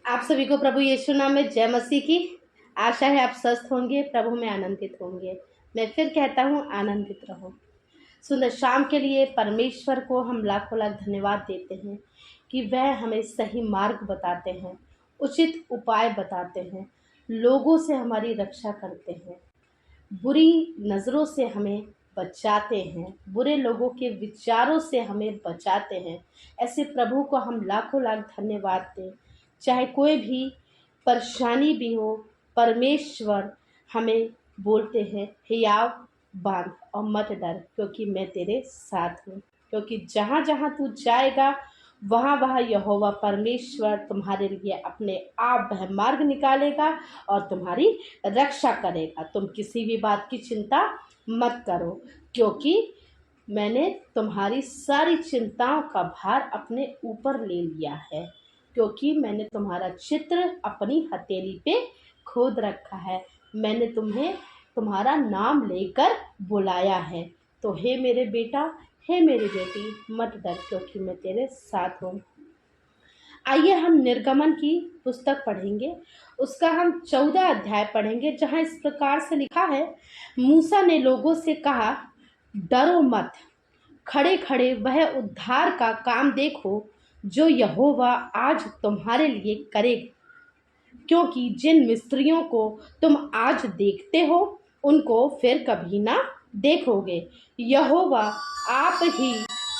आप सभी को प्रभु यीशु नाम में जय मसीह की। आशा है आप स्वस्थ होंगे, प्रभु में आनंदित होंगे। मैं फिर कहता हूँ, आनंदित रहो। सुंदर शाम के लिए परमेश्वर को हम लाखों लाख धन्यवाद देते हैं कि वह हमें सही मार्ग बताते हैं, उचित उपाय बताते हैं, लोगों से हमारी रक्षा करते हैं, बुरी नज़रों से हमें बचाते हैं, बुरे लोगों के विचारों से हमें बचाते हैं। ऐसे प्रभु को हम लाखों लाख धन्यवाद दें। चाहे कोई भी परेशानी भी हो, परमेश्वर हमें बोलते हैं, हियाव बांध और मत डर, क्योंकि मैं तेरे साथ हूँ। क्योंकि जहाँ जहाँ तू जाएगा वहाँ वहाँ यहोवा परमेश्वर तुम्हारे लिए अपने आप वह मार्ग निकालेगा और तुम्हारी रक्षा करेगा। तुम किसी भी बात की चिंता मत करो, क्योंकि मैंने तुम्हारी सारी चिंताओं का भार अपने ऊपर ले लिया है। क्योंकि मैंने तुम्हारा चित्र अपनी हथेली पे खोद रखा है। मैंने तुम्हें तुम्हारा नाम लेकर बुलाया है। तो हे मेरे बेटा, हे मेरी बेटी, मत डर, क्योंकि मैं तेरे साथ हूँ। आइए हम निर्गमन की पुस्तक पढ़ेंगे। उसका हम 14 अध्याय पढ़ेंगे, जहाँ इस प्रकार से लिखा है, मूसा ने लोगों से कहा, डरो मत, खड़े खड़े वह उद्धार का काम देखो जो यहोवा आज तुम्हारे लिए करेगा। क्योंकि जिन मिस्त्रियों को तुम आज देखते हो उनको फिर कभी ना देखोगे। यहोवा आप ही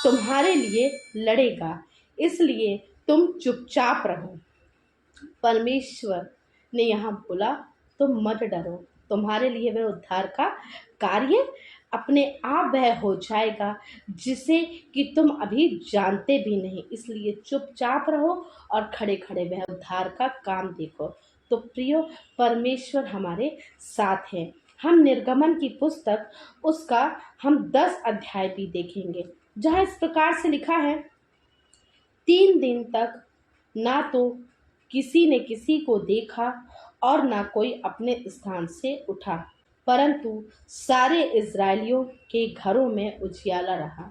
तुम्हारे लिए लड़ेगा, इसलिए तुम चुपचाप रहो। परमेश्वर ने यहाँ बोला, तुम मत डरो, तुम्हारे लिए वह उद्धार का कार्य अपने आप वह हो जाएगा, जिसे कि तुम अभी जानते भी नहीं। इसलिए चुपचाप रहो और खड़े खड़े वह उद्धार का काम देखो। तो प्रियो, परमेश्वर हमारे साथ है। हम निर्गमन की पुस्तक उसका हम 10 अध्याय भी देखेंगे, जहाँ इस प्रकार से लिखा है, 3 दिन तक ना तो किसी ने किसी को देखा और ना कोई अपने स्थान से उठा, परंतु सारे इज़राइलियों के घरों में उजियाला रहा।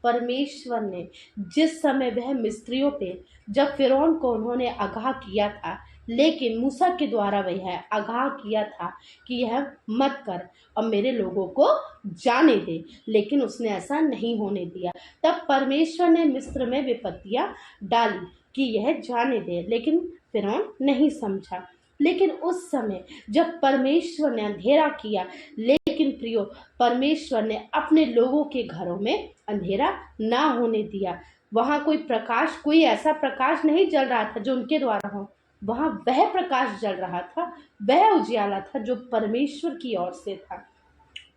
परमेश्वर ने जिस समय वह मिस्त्रियों पे, जब फिरौन को उन्होंने आगाह किया था, लेकिन मूसा के द्वारा वह आगाह किया था कि यह मत कर और मेरे लोगों को जाने दे, लेकिन उसने ऐसा नहीं होने दिया। तब परमेश्वर ने मिस्र में विपत्तियां डाली कि यह जाने दे, लेकिन फिरौन नहीं समझा। लेकिन उस समय जब परमेश्वर ने अंधेरा किया, लेकिन प्रियो, परमेश्वर ने अपने लोगों के घरों में अंधेरा ना होने दिया। वहाँ कोई प्रकाश, कोई ऐसा प्रकाश नहीं जल रहा था जो उनके द्वारा हो। वहाँ वह प्रकाश जल रहा था, वह उजियाला था जो परमेश्वर की ओर से था।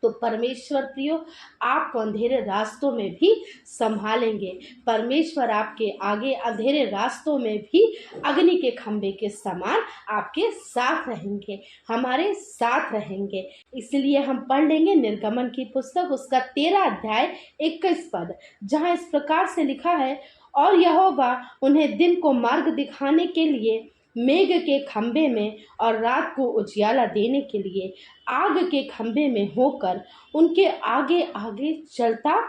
तो परमेश्वर प्रियो, आपको अंधेरे रास्तों में भी संभालेंगे। परमेश्वर आपके आगे अंधेरे रास्तों में भी अग्नि के खंभे के समान आपके साथ रहेंगे, हमारे साथ रहेंगे। इसलिए हम पढ़ लेंगे निर्गमन की पुस्तक उसका 13 अध्याय 21 पद, जहाँ इस प्रकार से लिखा है, और यहोवा उन्हें दिन को मार्ग दिखाने के लिए मेघ के खंभे में और रात को उजियाला देने के लिए आग के खंभे में होकर उनके आगे आगे चलता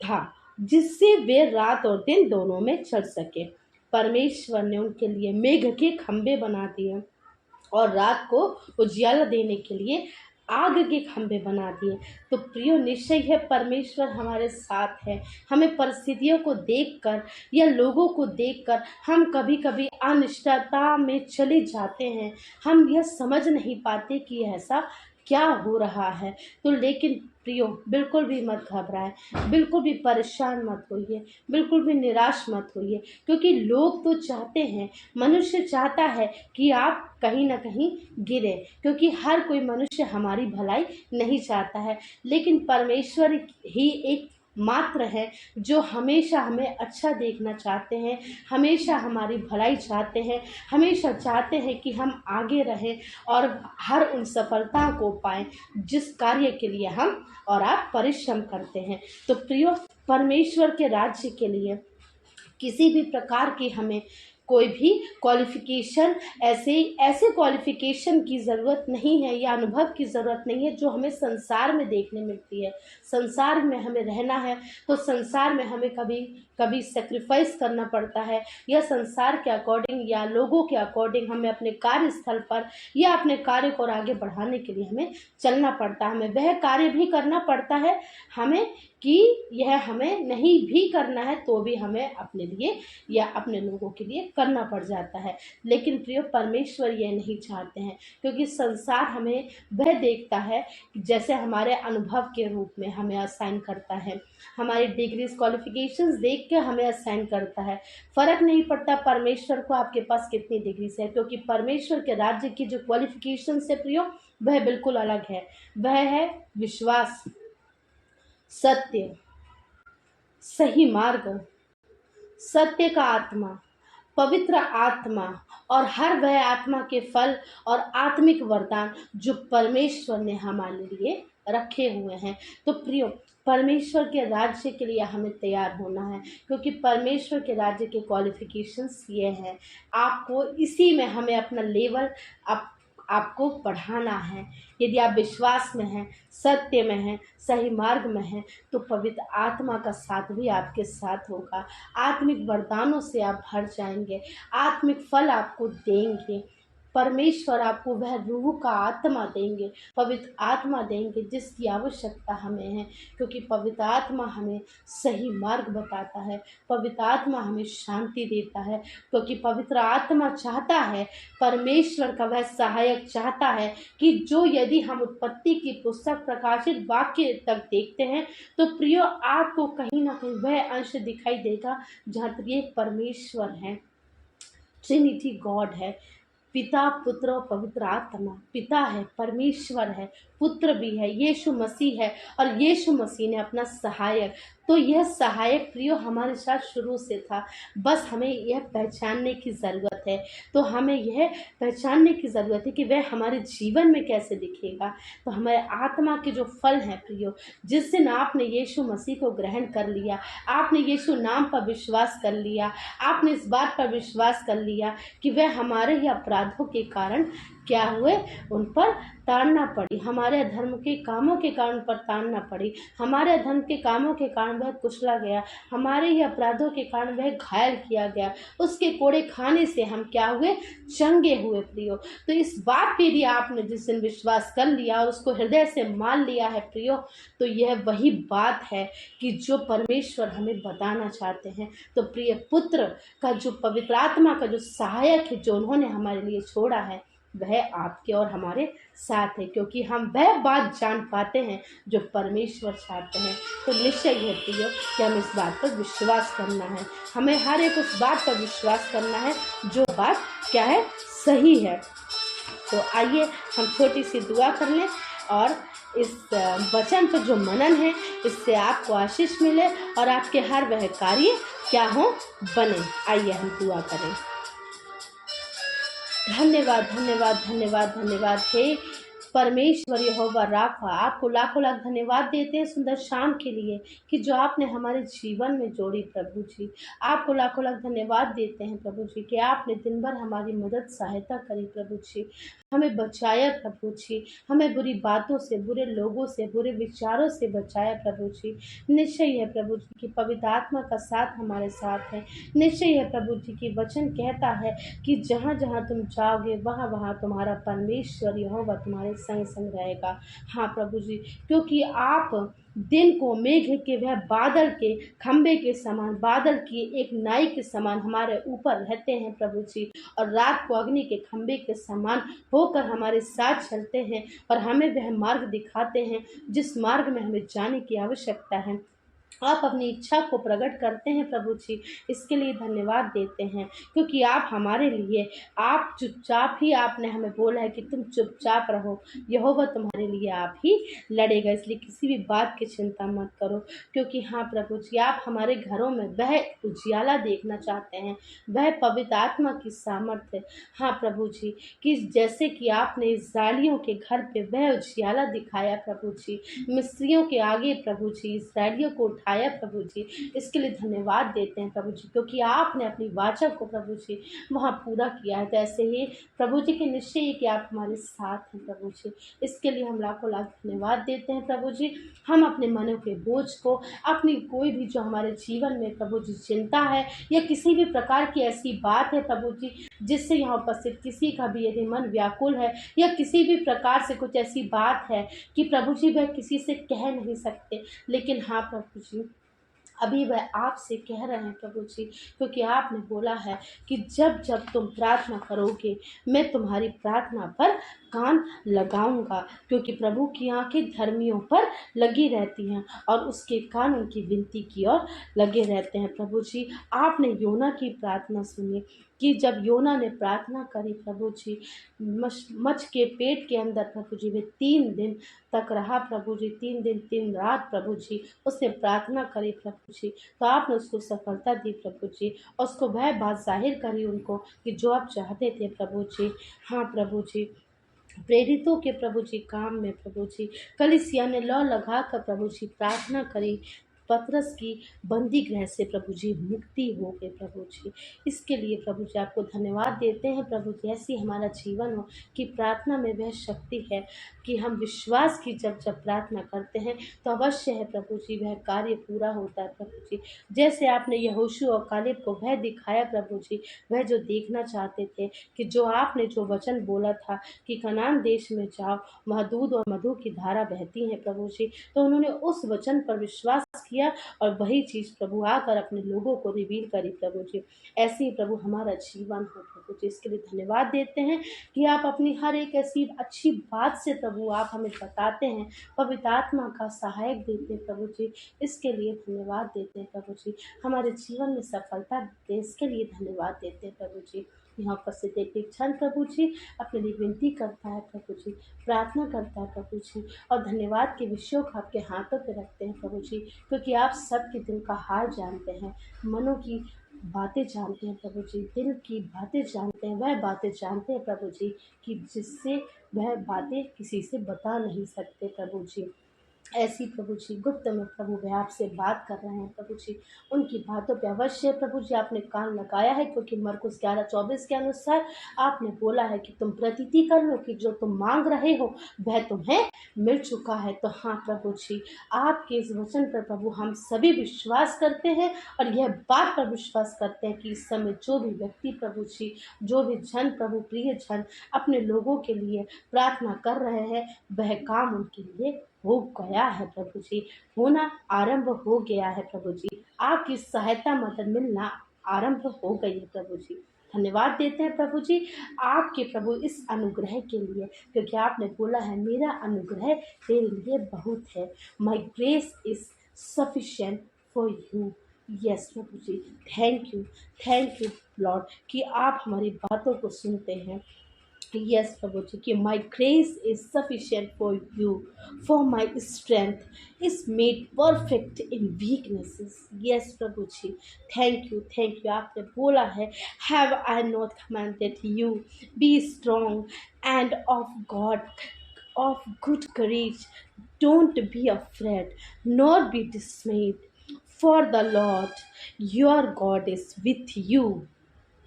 था, जिससे वे रात और दिन दोनों में चल सके। परमेश्वर ने उनके लिए मेघ के खंभे बना दिए और रात को उजियाला देने के लिए आग के खंभे बना दिए। तो प्रियो, निश्चय है परमेश्वर हमारे साथ है। हमें परिस्थितियों को देखकर या लोगों को देखकर हम कभी कभी अनिश्चितता में चले जाते हैं। हम यह समझ नहीं पाते कि ऐसा क्या हो रहा है। तो लेकिन प्रियो, बिल्कुल भी मत घबराएं, बिल्कुल भी परेशान मत होइए, बिल्कुल भी निराश मत होइए, क्योंकि लोग तो चाहते हैं, मनुष्य चाहता है कि आप कहीं ना कहीं गिरे, क्योंकि हर कोई मनुष्य हमारी भलाई नहीं चाहता है। लेकिन परमेश्वर ही एक मात्र है जो हमेशा हमें अच्छा देखना चाहते हैं, हमेशा हमारी भलाई चाहते हैं, हमेशा चाहते हैं कि हम आगे रहें और हर उन सफलता को पाएं जिस कार्य के लिए हम और आप परिश्रम करते हैं। तो प्रियो, परमेश्वर के राज्य के लिए किसी भी प्रकार की हमें कोई भी क्वालिफ़िकेशन ऐसे क्वालिफ़िकेशन की ज़रूरत नहीं है या अनुभव की ज़रूरत नहीं है जो हमें संसार में देखने मिलती है। संसार में हमें रहना है तो संसार में हमें कभी कभी सेक्रीफाइस करना पड़ता है, या संसार के अकॉर्डिंग या लोगों के अकॉर्डिंग हमें अपने कार्यस्थल पर या अपने कार्य को और आगे बढ़ाने के लिए हमें चलना पड़ता है। हमें वह कार्य भी करना पड़ता है हमें कि यह हमें नहीं भी करना है तो भी हमें अपने लिए या अपने लोगों के लिए करना पड़ जाता है। लेकिन प्रियो, परमेश्वर ये नहीं चाहते हैं, क्योंकि संसार हमें वह देखता है जैसे हमारे अनुभव के रूप में हमें असाइन करता है, हमारी डिग्रीज क्वालिफिकेशंस देख के हमें असाइन करता है। फ़र्क नहीं पड़ता परमेश्वर को आपके पास कितनी डिग्रीज है, क्योंकि परमेश्वर के राज्य की जो क्वालिफिकेशंस है प्रियो, वह बिल्कुल अलग है। वह है विश्वास, सत्य, सही मार्ग, सत्य का आत्मा, पवित्र आत्मा और हर वह आत्मा के फल और आत्मिक वरदान जो परमेश्वर ने हमारे लिए रखे हुए हैं। तो प्रियो, परमेश्वर के राज्य के लिए हमें तैयार होना है, क्योंकि परमेश्वर के राज्य के क्वालिफिकेशंस ये हैं। आपको इसी में हमें अपना लेवल आपको बढ़ाना है। यदि आप विश्वास में हैं, सत्य में हैं, सही मार्ग में हैं, तो पवित्र आत्मा का साथ भी आपके साथ होगा। आत्मिक वरदानों से आप भर जाएंगे, आत्मिक फल आपको देंगे। परमेश्वर आपको वह रूह का आत्मा देंगे, पवित्र आत्मा देंगे जिसकी आवश्यकता हमें है, क्योंकि पवित्र आत्मा हमें सही मार्ग बताता है, पवित्र आत्मा हमें शांति देता है, क्योंकि पवित्र आत्मा चाहता है, परमेश्वर का वह सहायक चाहता है कि जो यदि हम उत्पत्ति की पुस्तक प्रकाशित वाक्य तक देखते हैं तो प्रियो, आपको कहीं ना कहीं वह अंश दिखाई देगा जहाँ त्रिएक परमेश्वर है, ट्रिनिटी गॉड है, पिता, पुत्र और पवित्र आत्मा। पिता है, परमेश्वर है, पुत्र भी है, यीशु मसीह है, और यीशु मसीह ने अपना सहायक, तो यह सहायक प्रियो हमारे साथ शुरू से था। बस हमें यह पहचानने की ज़रूरत है, तो हमें यह पहचानने की ज़रूरत है कि वह हमारे जीवन में कैसे दिखेगा। तो हमारे आत्मा के जो फल हैं प्रियो, जिस दिन आपने यीशु मसीह को ग्रहण कर लिया, आपने यीशु नाम पर विश्वास कर लिया, आपने इस बात पर विश्वास कर लिया कि वह हमारे ही अपराधों के कारण क्या हुए, उन पर ताड़ना पड़ी, हमारे अधर्म के कामों के कारण पर ताड़ना पड़ी, हमारे अधर्म के कामों के कारण वह कुचला गया, हमारे ही अपराधों के कारण वह घायल किया गया, उसके कोड़े खाने से हम क्या हुए, चंगे हुए प्रियो। तो इस बात पे भी आपने जिस दिन विश्वास कर लिया और उसको हृदय से मान लिया है प्रियो, तो यह वही बात है कि जो परमेश्वर हमें बताना चाहते हैं। तो प्रिय पुत्र का जो पवित्र आत्मा का जो सहायक है, जो उन्होंने हमारे लिए छोड़ा है, वह आपके और हमारे साथ है, क्योंकि हम वह बात जान पाते हैं जो परमेश्वर चाहते हैं। तो निश्चय है प्रियो कि हम इस बात पर विश्वास करना है, हमें हर एक उस बात पर विश्वास करना है जो बात क्या है, सही है। तो आइए हम छोटी सी दुआ कर लें और इस वचन पर जो मनन है, इससे आपको आशीष मिले और आपके हर वह कार्य क्या हो, बने। आइए हम दुआ करें। धन्यवाद धन्यवाद धन्यवाद धन्यवाद हे परमेश्वर यहोवा राफा, आपको लाखों लाख धन्यवाद देते हैं सुंदर शाम के लिए कि जो आपने हमारे जीवन में जोड़ी प्रभु जी। आपको लाखों लाख धन्यवाद देते हैं प्रभु जी कि आपने दिन भर हमारी मदद सहायता करी प्रभु जी, हमें बचाया प्रभु जी, हमें बुरी बातों से, बुरे लोगों से, बुरे विचारों से बचाया प्रभु जी। निश्चय है प्रभु जी कि पवित्र आत्मा का साथ हमारे साथ है। निश्चय है प्रभु जी की वचन कहता है कि जहाँ जहाँ तुम जाओगे वहाँ वहाँ तुम्हारा परमेश्वर यहोवा तुम्हारे संग संग रहेगा। हाँ प्रभु जी, क्योंकि आप दिन को मेघ के वह बादल के खंबे के समान, बादल की एक नाई के समान हमारे ऊपर रहते हैं प्रभु जी, और रात को अग्नि के खंबे के समान होकर हमारे साथ चलते हैं और हमें वह मार्ग दिखाते हैं जिस मार्ग में हमें जाने की आवश्यकता है। आप अपनी इच्छा को प्रकट करते हैं प्रभु जी, इसके लिए धन्यवाद देते हैं, क्योंकि आप हमारे लिए, आप चुपचाप ही, आपने हमें बोला है कि तुम चुपचाप रहो, यहोवा तुम्हारे लिए आप ही लड़ेगा, इसलिए किसी भी बात की चिंता मत करो। क्योंकि हाँ प्रभु जी, आप हमारे घरों में वह उजियाला देखना चाहते हैं, वह पवित्र आत्मा की सामर्थ्य। हाँ प्रभु जी, कि जैसे कि आपने इस्राएलियों के घर पे वह उजियाला दिखाया प्रभु जी, मिस्रियों के आगे प्रभु जी इस्राएलियों को दिखाया प्रभु जी, इसके लिए धन्यवाद देते हैं प्रभु जी, क्योंकि आपने अपनी वाचा को प्रभु जी वहाँ पूरा किया है। तो ऐसे ही प्रभु जी के निश्चय ही कि आप हमारे साथ हैं प्रभु जी, इसके लिए हम लाखों लाख धन्यवाद देते हैं प्रभु जी। हम अपने मनों के बोझ को, अपनी कोई भी जो हमारे जीवन में प्रभु जी चिंता है या किसी भी प्रकार की ऐसी बात है प्रभु जी जिससे यहाँ उपस्थित किसी का भी यदि मन व्याकुल है या किसी भी प्रकार से कुछ ऐसी बात है कि प्रभु जी वह किसी से कह नहीं सकते, लेकिन हाँ प्रभु जी अभी वह आपसे कह रहे हैं प्रभु जी, क्योंकि आपने बोला है कि जब जब तुम प्रार्थना करोगे मैं तुम्हारी प्रार्थना पर कान लगाऊंगा, क्योंकि प्रभु की आंखें धर्मियों पर लगी रहती हैं और उसके कान उनकी विनती की ओर लगे रहते हैं प्रभु जी। आपने योना की प्रार्थना सुनी कि जब योना ने प्रार्थना करी प्रभु जी, मछ के पेट के अंदर प्रभु जी वे 3 दिन तक रहा प्रभु जी, 3 दिन 3 रात प्रभु जी उसने प्रार्थना करी प्रभु जी, तो आपने उसको सफलता दी प्रभु जी और उसको वह बात जाहिर करी उनको कि जो आप चाहते थे प्रभु जी। हाँ प्रभु जी, प्रेरितों के प्रभु जी काम में प्रभु जी कलीसिया ने लौ लगा कर प्रभु जी प्रार्थना करी, पतरस की बंदी गृह से प्रभु जी मुक्ति हो गई प्रभु जी। इसके लिए प्रभु जी आपको धन्यवाद देते हैं प्रभु जी। ऐसी हमारा जीवन हो कि प्रार्थना में वह शक्ति है कि हम विश्वास की जब जब प्रार्थना करते हैं तो अवश्य है प्रभु जी वह कार्य पूरा होता है प्रभु जी। जैसे आपने यहोशू और कालेब को वह दिखाया प्रभु जी, वह जो देखना चाहते थे कि जो आपने जो वचन बोला था कि कनान देश में जाओ वहाँ दूध और मधु की धारा बहती है प्रभु जी, तो उन्होंने उस वचन पर विश्वास किया और वही चीज़ प्रभु आकर अपने लोगों को रिवील करी प्रभु जी। ऐसे ही प्रभु हमारा जीवन हो प्रभु जी, इसके लिए धन्यवाद देते हैं कि आप अपनी हर एक ऐसी अच्छी बात से प्रभु आप हमें बताते हैं, पवित्र आत्मा का सहायक देते हैं प्रभु जी, इसके लिए धन्यवाद देते हैं प्रभु जी। हमारे जीवन में सफलता देते इसके लिए धन्यवाद देते हैं प्रभु जी। यहाँ उपस्थित एक क्षण प्रभु जी अपने लिए विनती करता है प्रभु जी, प्रार्थना करता है प्रभु जी और धन्यवाद के विषयों को आपके हाथों पे रखते हैं प्रभु जी, क्योंकि आप सबके दिल का हाल जानते हैं, मनों की बातें जानते हैं प्रभु जी, दिल की बातें जानते हैं, वह बातें जानते हैं प्रभु जी कि जिससे वह बातें किसी से बता नहीं सकते प्रभु जी। ऐसी प्रभु जी गुप्त में प्रभु वे आपसे बात कर रहे हैं प्रभु जी, उनकी बातों पे अवश्य प्रभु जी आपने कान लगाया है, क्योंकि मरकुस 11:24 के अनुसार आपने बोला है कि तुम प्रतीति कर लो कि जो तुम मांग रहे हो वह तुम्हें मिल चुका है। तो हाँ प्रभु जी आपके इस वचन पर प्रभु हम सभी विश्वास करते हैं और यह बात पर विश्वास करते हैं कि इस समय जो भी व्यक्ति प्रभु जी, जो भी जन प्रभु प्रिय जन अपने लोगों के लिए प्रार्थना कर रहे हैं वह काम उनके लिए हो गया है प्रभु जी, होना आरंभ हो गया है प्रभु जी, आपकी सहायता मदद मिलना आरंभ हो गई है प्रभु जी। धन्यवाद देते हैं प्रभु जी आपके प्रभु इस अनुग्रह के लिए, क्योंकि आपने बोला है मेरा अनुग्रह तेरे लिए बहुत है, my grace is sufficient for you. Yes प्रभु जी, थैंक यू लॉर्ड कि आप हमारी बातों को सुनते हैं। Yes, प्रभु जी कि my grace is sufficient for you, for my strength is made perfect in weaknesses. Yes, प्रभु जी थैंक यू आपने बोला है have I not commanded you, be strong and of good courage, don't be afraid nor be dismayed, for the Lord your God is with you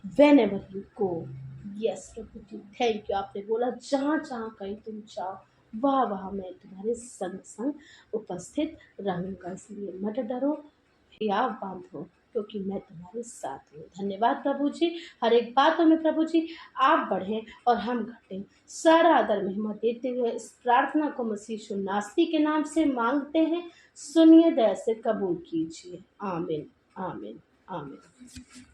whenever you go. Yes प्रभु जी thank you, आपने बोला जहाँ जहाँ कहीं तुम जाओ वहाँ वहाँ मैं तुम्हारे संग संग उपस्थित रहूँगा, इसलिए मत डरो या बांधो क्योंकि मैं तुम्हारे साथ हूँ। धन्यवाद प्रभु जी, हर एक बातों में प्रभु जी आप बढ़ें और हम घटें। सारा आदर महिमा देते हुए इस प्रार्थना को मसीह यीशु नासरी के नाम से मांगते हैं, सुनिए दया से कबूल कीजिए। आमीन आमीन आमीन।